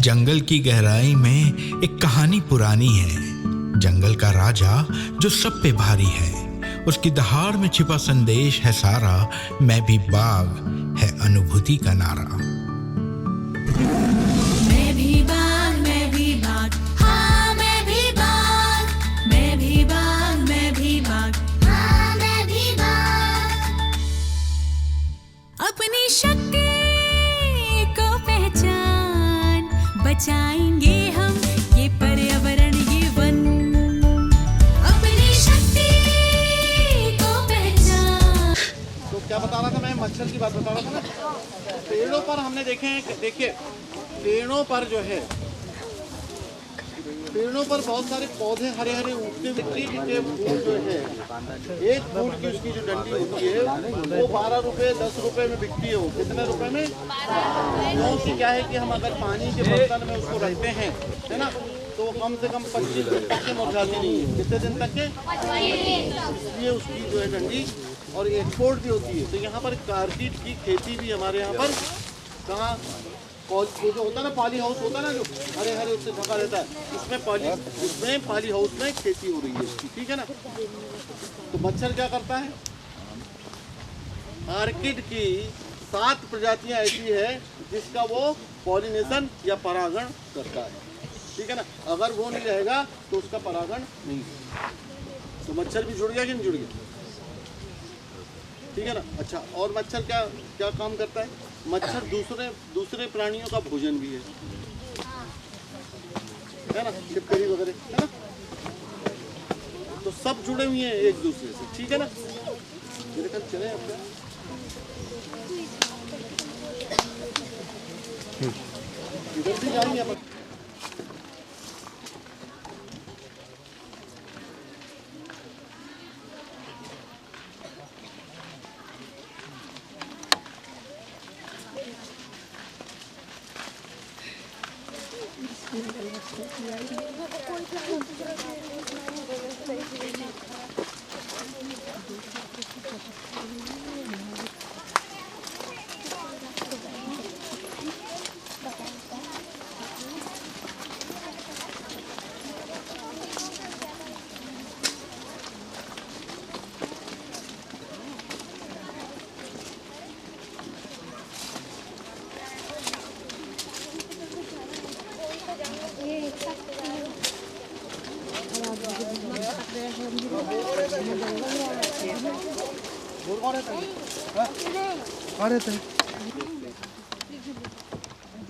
जंगल की गहराई में एक कहानी पुरानी है। जंगल का राजा जो सब पे भारी है, उसकी दहाड़ में छिपा संदेश है सारा। मैं भी बाघ है अनुभूति का नारा। मैं भी बाघ, मैं भी बाघ, हाँ मैं भी बाघ, मैं भी बाघ, मैं भी बाघ, हाँ मैं भी बाघ। अपनी शक्ति को पहचान, बचाएंगे हम ये पर्यावरण, ये वन। अपनी शक्ति को पहचान। तो क्या बता रहा था मैं? मच्छर की बात बता रहा था ना। पेड़ों पर हमने देखे हैं, देखिए पेड़ों पर जो है, पेड़ों पर बहुत सारे पौधे हरे हरे उगते मिट्टी के फूल जो है, एक फूल की उसकी जो डंडी होती है वो 12 रुपए 10 रुपए में बिकती है। वो कितने रुपए में? क्योंकि क्या है कि हम अगर पानी के बर्तन में उसको रखते हैं, है ना, तो वो कम से कम 25 दिन तक के मुरझाती नहीं है। कितने दिन तक के? इसलिए उसकी जो है डंडी और एक्सपोर्ट भी होती है। तो यहाँ पर कारपीट की खेती भी हमारे यहाँ पर, कहाँ जो होता है ना, पॉली हाउस होता है ना, जो हरे हरे उससे ढका रहता है, उसमें पॉली हाउस में खेती हो रही है इसकी, ठीक है ना। तो मच्छर क्या करता है? आर्किड की 7 प्रजातियां ऐसी है जिसका वो पॉलिनेशन या परागण करता है, ठीक है ना। अगर वो नहीं रहेगा तो उसका परागण नहीं। तो मच्छर भी जुड़ गया कि नहीं जुड़ गया, ठीक है ना। अच्छा, और मच्छर क्या क्या काम करता है? मच्छर दूसरे प्राणियों का भोजन भी है ना, छिपकली वगैरह, है ना। तो सब जुड़े हुए हैं एक दूसरे से, ठीक है ना। मेरे ख्याल चले आपका इधर भी जाएंगे अपन।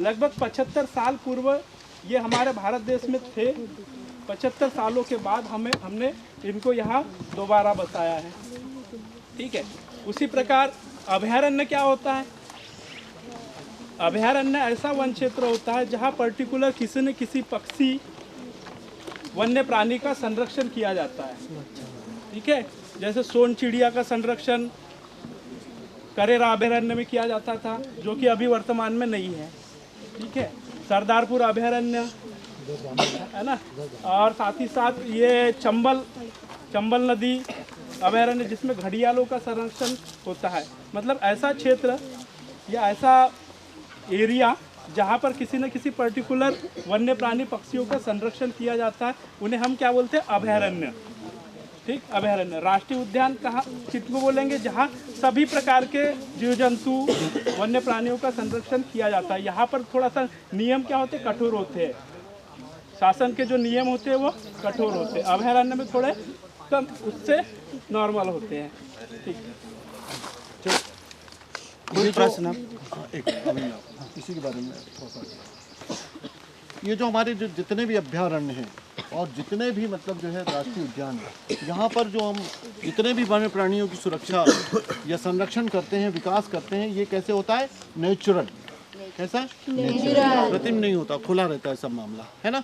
लगभग 75 साल पूर्व ये हमारे भारत देश में थे। 75 सालों के बाद हमने इनको यहाँ दोबारा बसाया है, ठीक है। उसी प्रकार अभयारण्य क्या होता है? अभयारण्य ऐसा वन क्षेत्र होता है जहाँ पर्टिकुलर किसी न किसी पक्षी, वन्य प्राणी का संरक्षण किया जाता है, ठीक है। जैसे सोन चिड़िया का संरक्षण करेरा अभयारण्य में किया जाता था, जो कि अभी वर्तमान में नहीं है, ठीक है। सरदारपुर अभयारण्य है ना, और साथ ही साथ ये चंबल नदी अभयारण्य जिसमें घड़ियालों का संरक्षण होता है। मतलब ऐसा क्षेत्र या ऐसा एरिया जहाँ पर किसी न किसी पर्टिकुलर वन्य प्राणी पक्षियों का संरक्षण किया जाता है, उन्हें हम क्या बोलते हैं? अभयारण्य, ठीक। अभयारण्य। राष्ट्रीय उद्यान कहाँ किसको बोलेंगे? जहाँ सभी प्रकार के जीव जंतु, वन्य प्राणियों का संरक्षण किया जाता है। यहाँ पर थोड़ा सा नियम क्या होते हैं? कठोर होते हैं। शासन के जो नियम होते हैं वो कठोर होते हैं। अभयारण्य में थोड़े कम, उससे नॉर्मल होते हैं, ठीक। कोई प्रश्न? इसी के बारे में थोड़ा सा, ये जो हमारे जो जितने भी अभयारण्य हैं और जितने भी मतलब जो है राष्ट्रीय उद्यान है, यहाँ पर जो हम जितने भी वन्य प्राणियों की सुरक्षा या संरक्षण करते हैं, विकास करते हैं, ये कैसे होता है? नेचुरल। कैसा? नेचुरल। कृत्रिम नहीं होता, खुला रहता है सब मामला, है ना।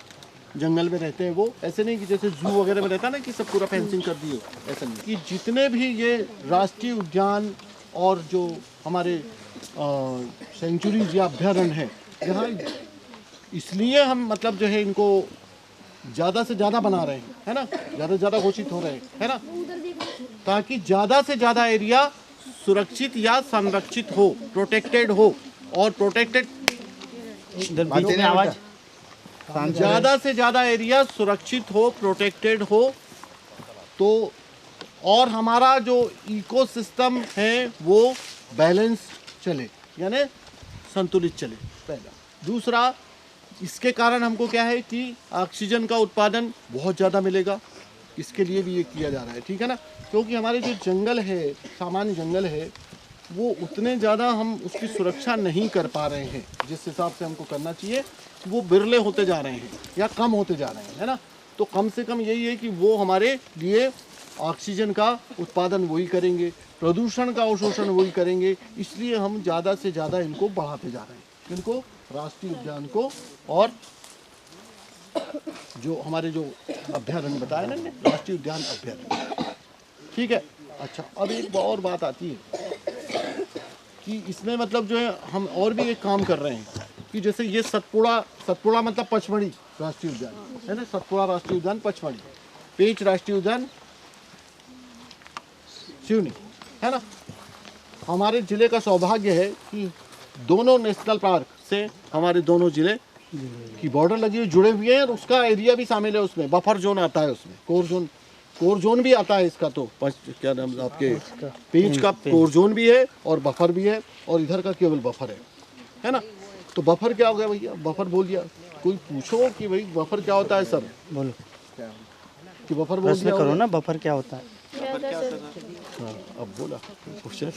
जंगल में रहते हैं वो, ऐसे नहीं कि जैसे जू वगैरह में रहता है ना कि सब पूरा फेंसिंग कर दिए, ऐसा नहीं। कि जितने भी ये राष्ट्रीय उद्यान और जो हमारे सेंचुरीज या अभयारण्य है, यहाँ इसलिए हम मतलब जो है इनको ज़्यादा से ज़्यादा बना रहे हैं, है ना, ज़्यादा से ज़्यादा घोषित हो रहे हैं, है ना, ताकि ज़्यादा से ज़्यादा एरिया सुरक्षित या संरक्षित हो, प्रोटेक्टेड हो। और प्रोटेक्टेड ज़्यादा से ज़्यादा एरिया सुरक्षित हो, प्रोटेक्टेड हो, तो और हमारा जो इकोसिस्टम है वो बैलेंस चले, यानी संतुलित चले, पहला। दूसरा, इसके कारण हमको क्या है कि ऑक्सीजन का उत्पादन बहुत ज़्यादा मिलेगा, इसके लिए भी ये किया जा रहा है, ठीक है ना। क्योंकि हमारे जो जंगल है, सामान्य जंगल है, वो उतने ज़्यादा हम उसकी सुरक्षा नहीं कर पा रहे हैं जिस हिसाब से हमको करना चाहिए, वो बिरले होते जा रहे हैं या कम होते जा रहे हैं, है ना। तो कम से कम यही है कि वो हमारे लिए ऑक्सीजन का उत्पादन वही करेंगे, प्रदूषण का अवशोषण वही करेंगे, इसलिए हम ज़्यादा से ज़्यादा इनको बढ़ाते जा रहे हैं, इनको राष्ट्रीय उद्यान को। और जो हमारे जो अभ्यारण्य बताया ना, राष्ट्रीय उद्यान अभ्यारण्य, ठीक है। अच्छा, अब एक और बात आती है कि इसमें मतलब जो है हम और भी एक काम कर रहे हैं कि जैसे ये सतपुड़ा मतलब पचमढ़ी राष्ट्रीय उद्यान है ना, सतपुड़ा राष्ट्रीय उद्यान पचमढ़ी, पेंच राष्ट्रीय उद्यान सिवनी, है ना। हमारे ज़िले का सौभाग्य है कि दोनों नेशनल पार्क से हमारे दोनों ज़िले की बॉर्डर लगी हुई जुड़े हुए हैं, और उसका एरिया भी शामिल है उसमें, बफर जोन आता है उसमें, कोर जोन भी आता है इसका, तो क्या नाम आपके पेंच का कोर जोन भी है और बफर भी है, और इधर का केवल बफर है ना। तो बफर क्या हो गया भैया, बफर बोल दिया, कोई पूछो कि भाई बफर क्या होता है, सर बोलो कि बफर बोल प्रश्न दिया करो ना, बफर क्या होता है? हाँ, अब बोला क्वेश्चन।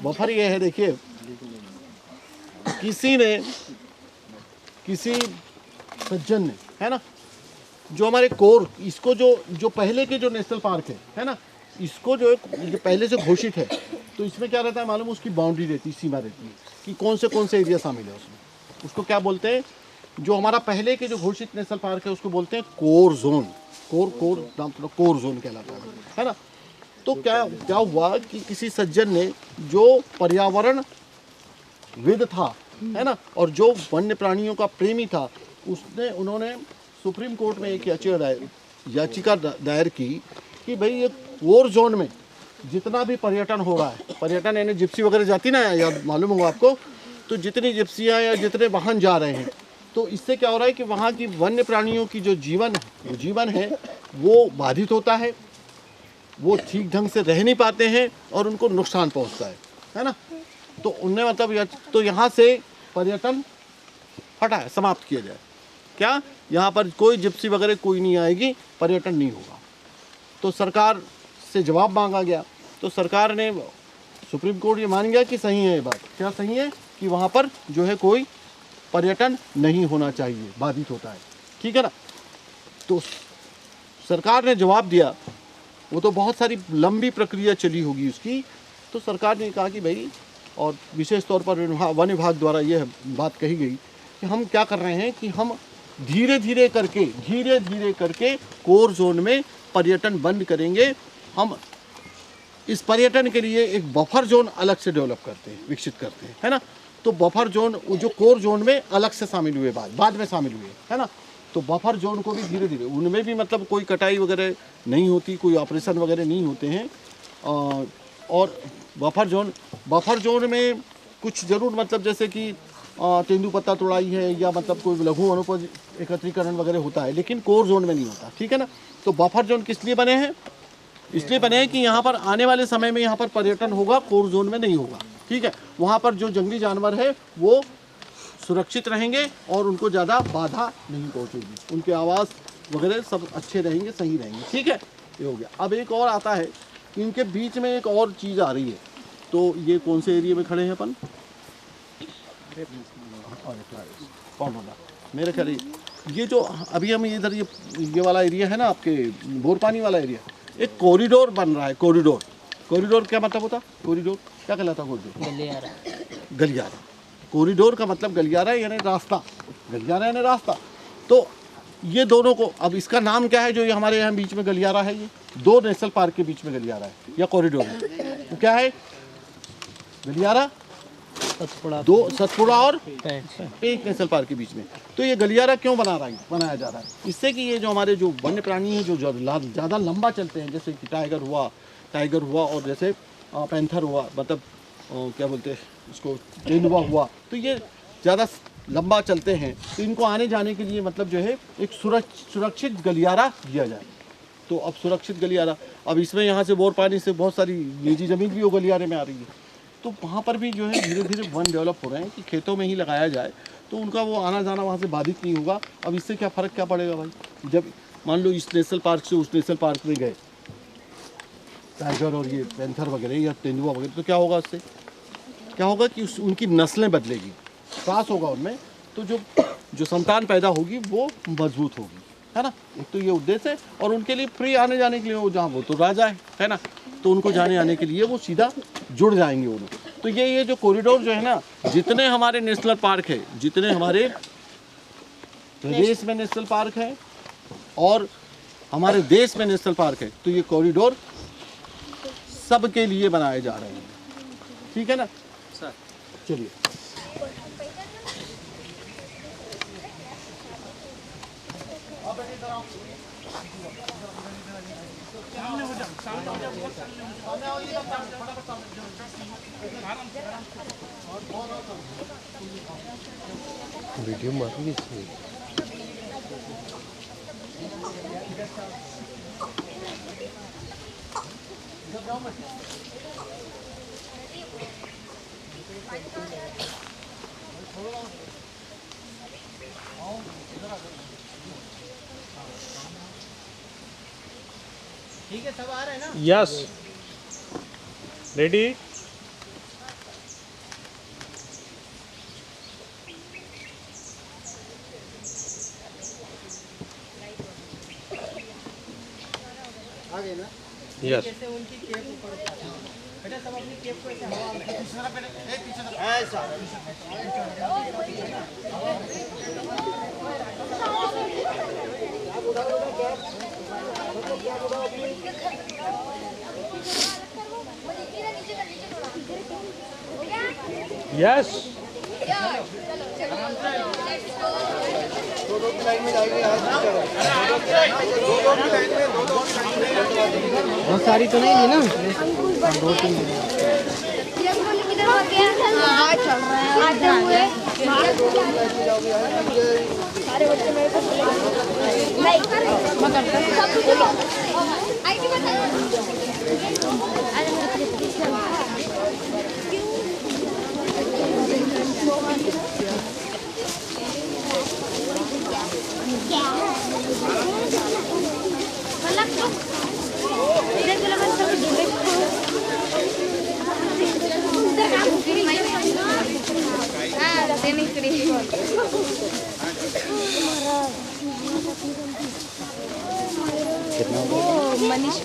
बफर ये है, देखिए किसी सज्जन ने, है ना, जो हमारे कोर, इसको जो पहले के जो नेशनल पार्क है ना, इसको जो पहले से घोषित है, तो इसमें क्या रहता है मालूम, उसकी बाउंड्री रहती है, सीमा रहती है कि कौन से एरिया शामिल है उसमें। उसको क्या बोलते हैं, जो हमारा पहले के जो घोषित नेशनल पार्क है उसको बोलते हैं कोर जोन, कोर जोन कहलाता है ना। तो क्या हुआ कि किसी सज्जन ने जो पर्यावरण विद था, है ना, और जो वन्य प्राणियों का प्रेमी था, उन्होंने सुप्रीम कोर्ट में एक याचिका दायर की कि भाई ये कोर जोन में जितना भी पर्यटन हो रहा है, पर्यटन यानी जिप्सी वगैरह जाती ना, या मालूम होगा आपको, तो जितनी जिप्सियाँ या जितने वाहन जा रहे हैं, तो इससे क्या हो रहा है कि वहाँ की वन्य प्राणियों की जो जीवन है वो बाधित होता है, वो ठीक ढंग से रह नहीं पाते हैं और उनको नुकसान पहुँचता है ना। तो उनने मतलब तो यहाँ से पर्यटन हटाया, समाप्त किया जाए, क्या यहाँ पर कोई जिप्सी वगैरह कोई नहीं आएगी, पर्यटन नहीं होगा। तो सरकार से जवाब मांगा गया, तो सरकार ने, सुप्रीम कोर्ट ये मान गया कि सही है ये बात, क्या सही है कि वहाँ पर जो है कोई पर्यटन नहीं होना चाहिए, बाधित होता है, ठीक है ना। तो सरकार ने जवाब दिया, वो तो बहुत सारी लंबी प्रक्रिया चली होगी उसकी, तो सरकार ने कहा कि भाई, और विशेष तौर पर वन विभाग द्वारा यह बात कही गई कि हम क्या कर रहे हैं कि हम धीरे धीरे करके कोर जोन में पर्यटन बंद करेंगे। हम इस पर्यटन के लिए एक बफर जोन अलग से डेवलप करते हैं, विकसित करते हैं, है ना। तो बफर जोन जो कोर जोन में अलग से शामिल हुए, बाद में शामिल हुए, है ना। तो बफर जोन को भी धीरे धीरे, उनमें भी मतलब कोई कटाई वगैरह नहीं होती, कोई ऑपरेशन वगैरह नहीं होते हैं, और बफर जोन में कुछ ज़रूर मतलब जैसे कि तेंदुपत्ता तोड़ाई है या मतलब कोई लघु वनोपज एकत्रीकरण वगैरह होता है, लेकिन कोर जोन में नहीं होता, ठीक है ना। तो बफर जोन किस लिए बने हैं, इसलिए बने हैं कि यहाँ पर आने वाले समय में यहाँ पर पर्यटन होगा, कोर जोन में नहीं होगा, ठीक है। वहाँ पर जो जंगली जानवर है वो सुरक्षित रहेंगे और उनको ज़्यादा बाधा नहीं पहुँचेगी, उनके आवास वगैरह सब अच्छे रहेंगे, सही रहेंगे, ठीक है। ये हो गया। अब एक और आता है, इनके बीच में एक और चीज़ आ रही है, तो ये कौन से एरिया में खड़े हैं अपन, कौन होगा मेरे ख्याल ये जो अभी हम इधर ये वाला एरिया है ना, आपके बोरपानी वाला एरिया, एक कॉरिडोर बन रहा है। कॉरिडोर क्या मतलब होता, कॉरिडोर क्या कहलाता, कॉरिडोर गलियारा। कॉरिडोर का मतलब गलियारा यानी रास्ता, गलियारा यानी रास्ता। तो ये दोनों को, अब इसका नाम क्या है जो ये हमारे यहाँ बीच में गलियारा है, ये दो नेशनल पार्क के बीच में गलियारा है या कॉरिडोर है, तो क्या है गलियारा, सतपुड़ा और पेंच नेशनल पार्क के बीच में। तो ये गलियारा क्यों बनाया जा रहा है, इससे कि ये जो हमारे जो वन्य प्राणी हैं जो ज़्यादा लंबा चलते हैं, जैसे कि टाइगर हुआ और जैसे पैंथर हुआ, मतलब क्या बोलते हैं उसको, तेंदुआ हुआ, तो ये ज़्यादा लंबा चलते हैं तो इनको आने जाने के लिए मतलब जो है एक सुरक्षित गलियारा दिया जाए। तो अब सुरक्षित गलियारा, अब इसमें यहाँ से बोर पानी से बहुत सारी निजी ज़मीन भी वो गलियारे में आ रही है, तो वहाँ पर भी जो है धीरे धीरे वन डेवलप हो रहे हैं कि खेतों में ही लगाया जाए तो उनका वो आना जाना वहाँ से बाधित नहीं होगा। अब इससे क्या फ़र्क क्या पड़ेगा भाई, जब मान लो इस नेशनल पार्क से उस नेशनल पार्क में गए टाइगर और ये पैंथर वगैरह या तेंदुआ वगैरह, तो क्या होगा उससे, क्या होगा कि उनकी नस्लें बदलेगी, विकास होगा उनमें, तो जो संतान पैदा होगी वो मजबूत होगी, है ना। एक तो ये उद्देश्य है, और उनके लिए फ्री आने जाने के लिए वो जहाँ वो तो राजा है ना, तो उनको जाने आने के लिए वो सीधा जुड़ जाएंगे वो लोग। तो ये जो कॉरिडोर जो है ना, जितने हमारे नेशनल पार्क है, जितने हमारे प्रदेश में नेशनल पार्क है और हमारे देश में नेशनल पार्क है, तो ये कॉरिडोर सबके लिए बनाए जा रहे हैं, ठीक है ना सर। चलिए वीडियो मारूंगी इसमें। ठीक है, सब आ रहे हैं ना। Yes, ready. आ गए ना। यस। जैसे उनकी केप ऊपर बेटा, सब अपनी केप को ऐसे हवा में ऐसा यस, बहुत सारी तो नहीं थी ना, दो तीन चल रहा है। सारे बच्चे मेरे को मनीष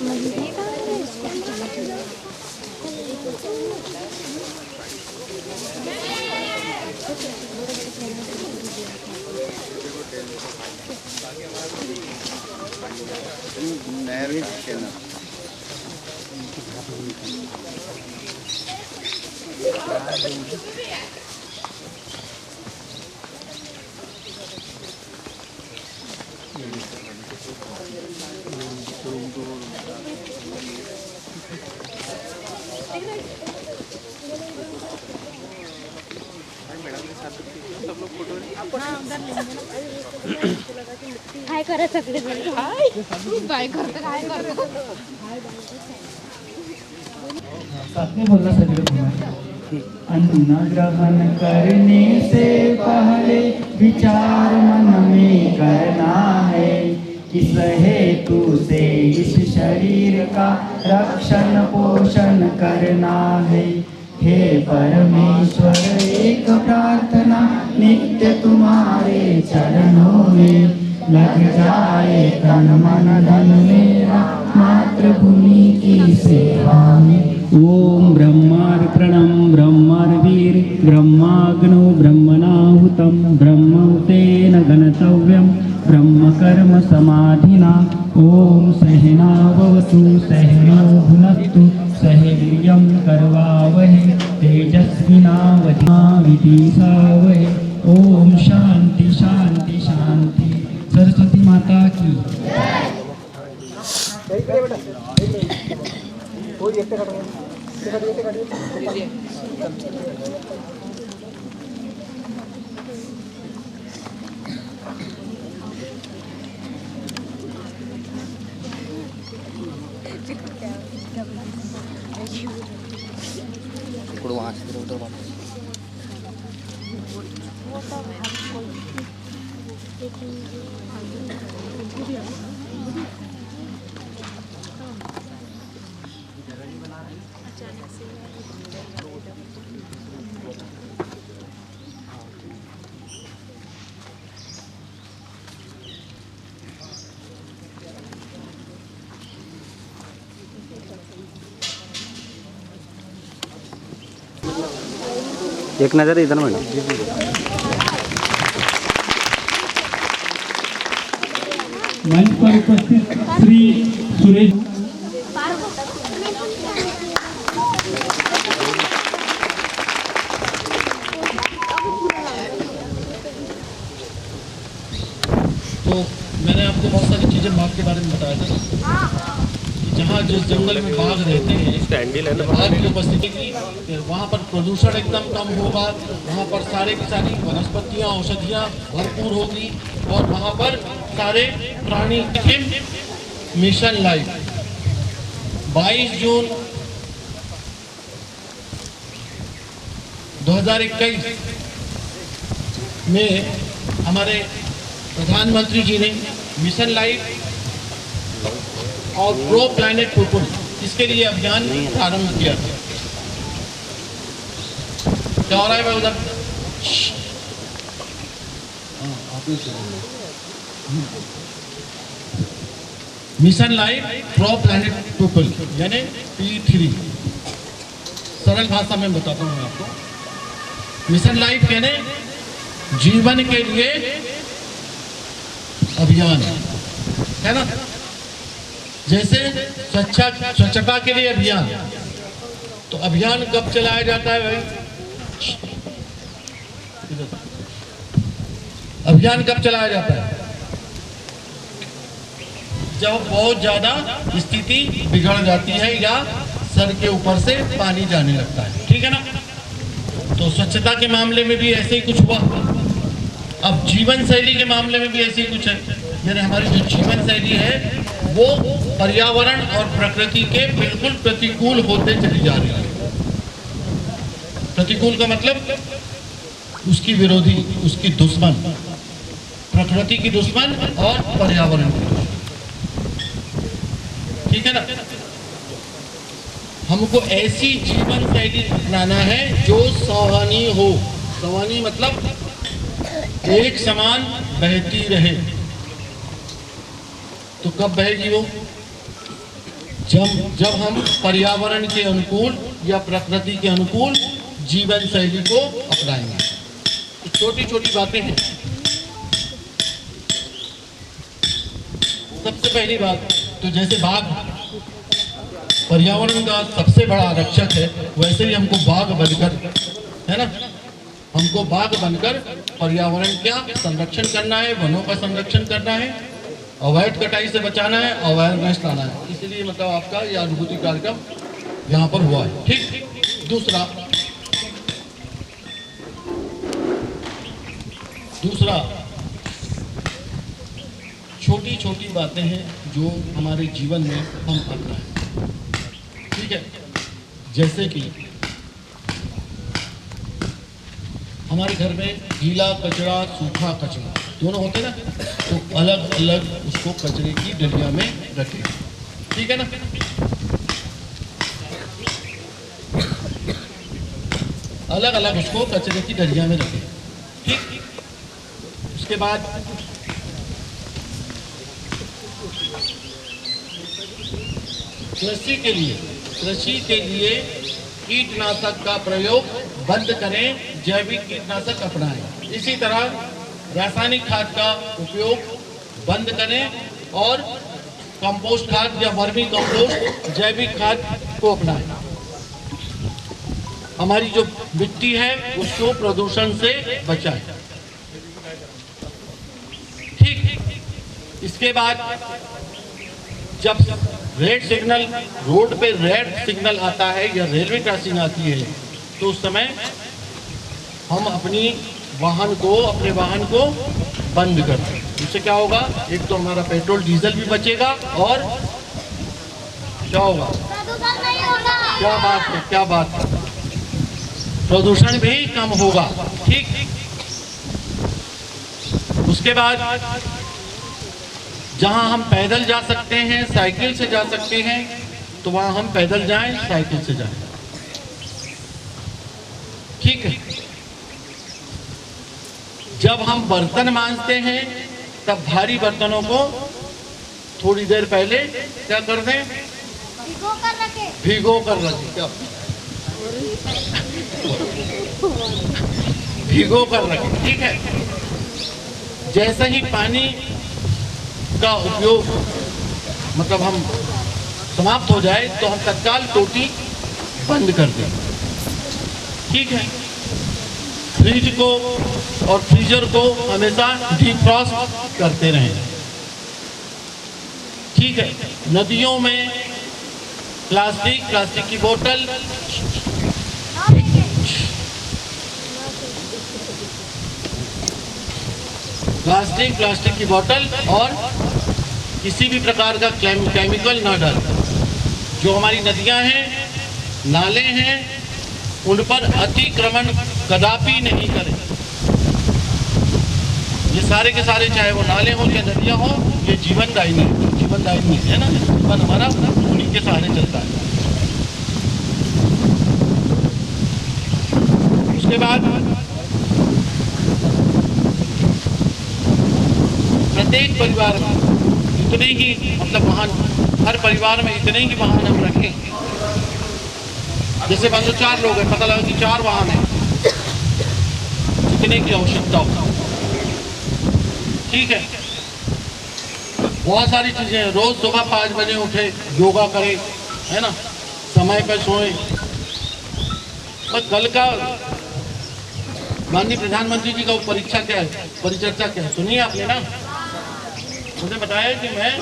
काय करा सगळे काय करत साथ में बोलना सगळे अन्न ग्रहण करने से पहले विचार मन में करना है, किस हेतु से इस शरीर का रक्षण पोषण करना है। हे परमेश्वर, एक प्रार्थना नित्य तुम्हारे चरणों में, लग जाए तन मन धन मेरा मातृभूमि की सेवा में। ओम ब्रह्मार्पणं ब्रह्मवीर ब्रह्माग्नो ब्रह्मणाहुतं ब्रह्महुतेन गणतव्यं ब्रह्मकर्म समाधिना। ओम सहनावतु सहनो भुनक्तु सह वीर्यं करवावहै तेजस्विनावधीतमस्तु। ओम शांति शांति शांति। सरस्वती माता की ఇప్పుడు वहाँ से उधर वापस एक नज़र इधर मैडम मंच पर उपस्थित श्री सुरेश तो मैंने आपको बहुत सारी चीज़ें बाघ के बारे में बताया था कि जहाँ जिस जंगल में बाघ रहते हैं बाघ की उपस्थिति की वहाँ पर प्रदूषण एकदम कम होगा, वहाँ पर सारे की सारी वनस्पतियाँ औषधियाँ भरपूर होगी और वहाँ पर सारे प्राणी मिशन लाइफ 22 जून 2021 में हमारे प्रधानमंत्री जी ने मिशन लाइफ और प्रो प्लैनेट पीपल इसके लिए अभियान प्रारंभ किया था। क्या हो रहा है भाई उधर? Mission life pro planet people यानी P3 सरल भाषा में बताता हूँ आपको। मिशन लाइफ यानी जीवन के लिए अभियान है ना, जैसे स्वच्छता के लिए अभियान। तो अभियान कब चलाया जाता है भाई? अभियान कब चलाया जाता है? जब बहुत ज्यादा स्थिति बिगड़ जाती है या सर के ऊपर से पानी जाने लगता है, ठीक है ना। तो स्वच्छता के मामले में भी ऐसे ही कुछ हुआ। अब जीवन शैली के मामले में भी ऐसे ही कुछ है, यानी हमारी जो जीवन शैली है वो पर्यावरण और प्रकृति के बिल्कुल प्रतिकूल होते चली जा रही है। प्रतिकूल का मतलब उसकी विरोधी, उसकी दुश्मन, प्रकृति की दुश्मन और पर्यावरण की दुश्मन, ठीक है ना। हमको ऐसी जीवन शैली अपनाना है जो सौहानी हो। सौहानी मतलब एक समान बहती रहे। तो कब बहेगी वो? जब हम पर्यावरण के अनुकूल या प्रकृति के अनुकूल जीवन शैली को अपनाएंगे। तो छोटी छोटी बातें हैं। सबसे पहली बात तो जैसे बाघ पर्यावरण का सबसे बड़ा रक्षक है, वैसे ही हमको बाघ बनकर, है ना, हमको बाघ बनकर पर्यावरण का संरक्षण करना है, वनों का संरक्षण करना है, अवैध कटाई से बचाना है, अवेयरनेस लाना है। इसलिए मतलब आपका यह अनुभूति कार्यक्रम यहाँ पर हुआ है, ठीक। दूसरा छोटी छोटी बातें हैं जो हमारे जीवन में हम अपनाएं, ठीक है। जैसे कि हमारे घर में गीला कचरा, सूखा कचरा दोनों होते ना, तो अलग अलग उसको कचरे की डलिया में रखें, ठीक है ना। अलग अलग उसको कचरे की डलिया में रखें, ठीक। उसके बाद कृषि के लिए कीटनाशक का प्रयोग बंद करें, जैविक कीटनाशक अपनाएं। इसी तरह रासायनिक खाद का उपयोग बंद करें और कंपोस्ट खाद या वर्मी कंपोस्ट, जैविक खाद को अपनाएं। हमारी जो मिट्टी है उसको प्रदूषण से बचाएं, ठीक। इसके बाद जब रेड सिग्नल, रोड पे रेड सिग्नल आता है या रेलवे क्रॉसिंग आती है, तो उस समय हम अपने वाहन को बंद कर दें। इससे क्या होगा? एक तो हमारा पेट्रोल डीजल भी बचेगा और क्या होगा? प्रदूषण नहीं होगा। क्या बात है, क्या बात है, प्रदूषण भी कम होगा। ठीक, उसके बाद जहां हम पैदल जा सकते हैं, साइकिल से जा सकते हैं, तो वहां हम पैदल जाएं, साइकिल से जाएं। ठीक है। जब हम बर्तन मांजते हैं तब भारी बर्तनों को थोड़ी देर पहले क्या कर दें? भिगो कर रखे। भिगो कर रखें। क्या? भिगो कर रखें। ठीक है। जैसे ही पानी का उपयोग मतलब हम समाप्त हो जाए तो हम तत्काल टोटी बंद कर दें। ठीक है। फ्रिज को और फ्रीजर को हमेशा डिफ्रॉस्ट करते रहें। ठीक है। नदियों में प्लास्टिक की बोतल, प्लास्टिक की बोतल और किसी भी प्रकार का केमिकल न डालें। जो हमारी नदियां हैं, नाले हैं, उन पर अतिक्रमण कदापि नहीं करें। ये सारे के सारे, चाहे वो नाले हो या नदियां हो, ये जीवनदायिनी है ना। जीवन हमारा उन्हीं के सहारे चलता है। उसके बाद प्रत्येक परिवार में इतने ही मतलब वाहन, हर परिवार में इतने ही वाहन हम रखें। जैसे मान लो 4 लोग हैं, पता लगा कि 4 वाहन हैं, इतने की आवश्यकता हो। ठीक है। बहुत सारी चीजें हैं। रोज सुबह 5 बजे उठे, योगा करें, है ना, समय पर सोएं। बस कल का माननीय प्रधानमंत्री जी का परिचर्चा क्या है सुनिए आपने ना। मुझे बताया कि मैं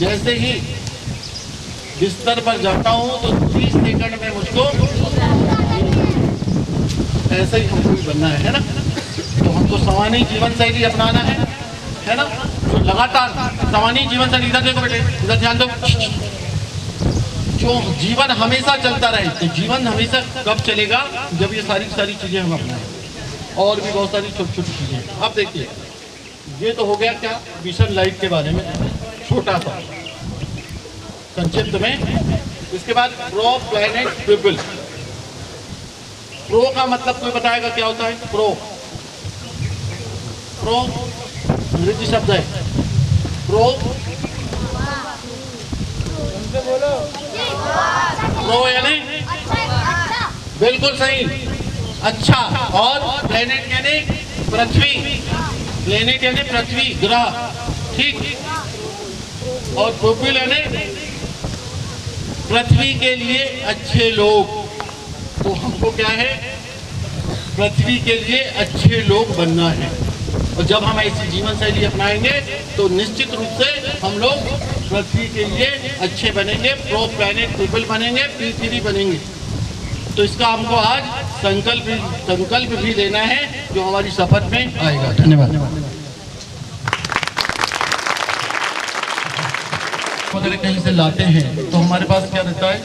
जैसे ही बिस्तर पर जाता हूँ तो 30 सेकंड में मुझको ऐसे ही हमको भी बनना है ना। तो हमको सामान्य जीवन शैली अपनाना है ना। तो लगातार सामान्य जीवन शैली, इधर देखो बेटे, इधर ध्यान दो। जो जीवन हमेशा चलता रहे, तो जीवन हमेशा कब चलेगा? जब ये सारी चीजें हम अपनाएं। और भी बहुत सारी छोटी छोटी चीजें। अब देखिए, ये तो हो गया क्या मिशन लाइफ के बारे में, छोटा सा संक्षिप्त में। इसके बाद प्रो प्लैनेट पीपल। प्रो का मतलब कोई बताएगा क्या होता है? प्रो अंग्रेजी शब्द है। प्रो यानी बिल्कुल सही, अच्छा। और प्लैनेट यानी पृथ्वी, प्लैनेट यानी पृथ्वी, ग्रह। ठीक। और पीपल यानी पृथ्वी के लिए अच्छे लोग। तो हमको क्या है? पृथ्वी के लिए अच्छे लोग बनना है। और जब हम ऐसी जीवन शैली अपनाएंगे तो निश्चित रूप से हम लोग पृथ्वी के लिए अच्छे बनेंगे, प्रो प्लैनेट पीपल बनेंगे, P3 बनेंगे। तो इसका हमको आज संकल्प भी लेना है, जो हमारी शपथ में आएगा। धन्यवाद। अगर कहीं से लाते हैं तो हमारे पास क्या रहता है?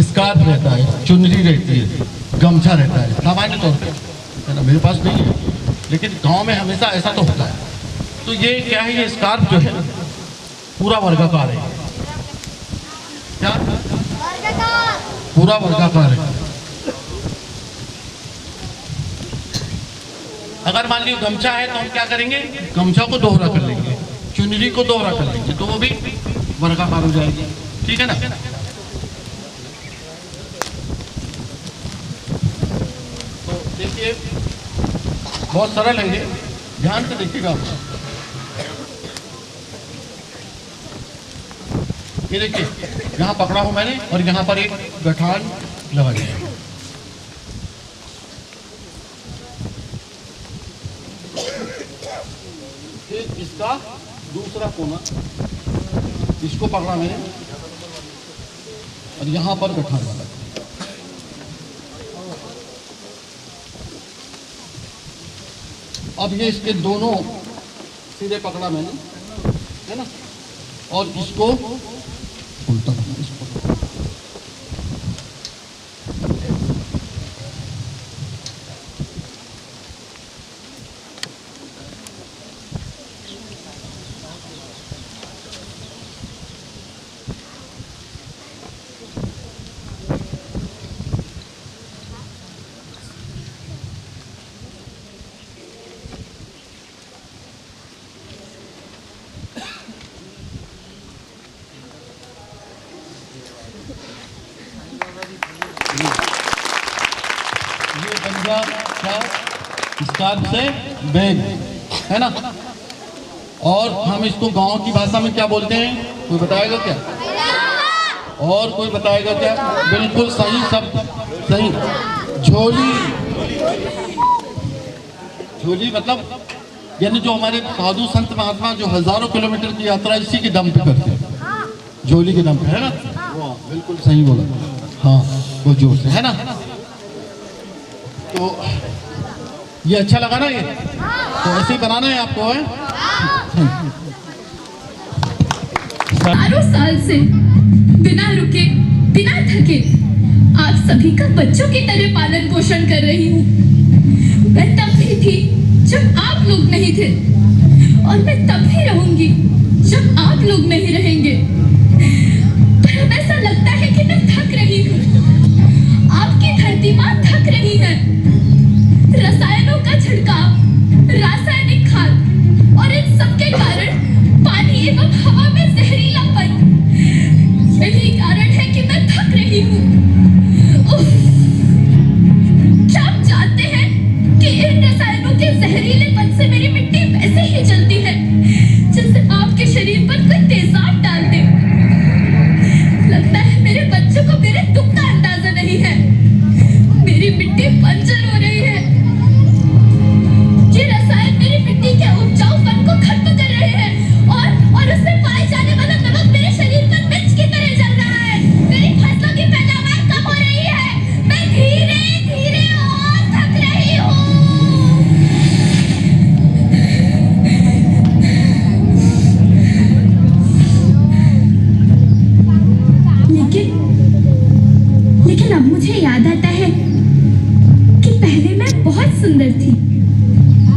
स्कार्फ रहता है, चुनरी रहती है, गमछा रहता है, सामान्य तौर पे, है ना। मेरे पास नहीं है, लेकिन गांव में हमेशा ऐसा तो होता है। तो ये क्या है? ये स्कार्फ जो है पूरा वर्गाकार है। क्या? पूरा वर्गाकार है। अगर मान लीजिए गमछा है तो हम क्या करेंगे? गमछा को दोहरा कर लेंगे, चुनरी को दोहरा कर लेंगे, तो वो भी वर्गाकार हो जाएगी। ठीक है ना। तो देखिए, बहुत सरल है ये, ध्यान से देखिएगा आप। ये देखिए, यहाँ पकड़ा हूं मैंने और यहाँ पर एक गठान लगा दिया। फिर इसका दूसरा कोना, इसको पकड़ा मैंने और यहाँ पर गठान लगा। अब ये इसके दोनों सीधे पकड़ा मैंने, है ना, और इसको उल्टा करना इसको। ये बन गया क्या, स्टार्ट से बैग, है ना। और हम इसको गांव की भाषा में क्या बोलते हैं, कोई बताएगा क्या? और कोई बताएगा क्या? बिल्कुल सही शब्द, सही, झोली। झोली मतलब यानी जो हमारे साधु संत महात्मा जो हजारों किलोमीटर की यात्रा इसी के दम पे करते हैं, झोली के दम पे, है ना। वाह, बिल्कुल सही बोला, हाँ वो जोर से, है ना। तो ये अच्छा लगा ना, ये तो ऐसे ही बनाना है आपको, है। चारों साल से बिना रुके बिना थके आप सभी का बच्चों की तरह पालन पोषण कर रही हूँ। मैं तब भी थी जब आप लोग नहीं थे, और मैं तब भी रहूंगी जब आप लोग नहीं रहेंगे।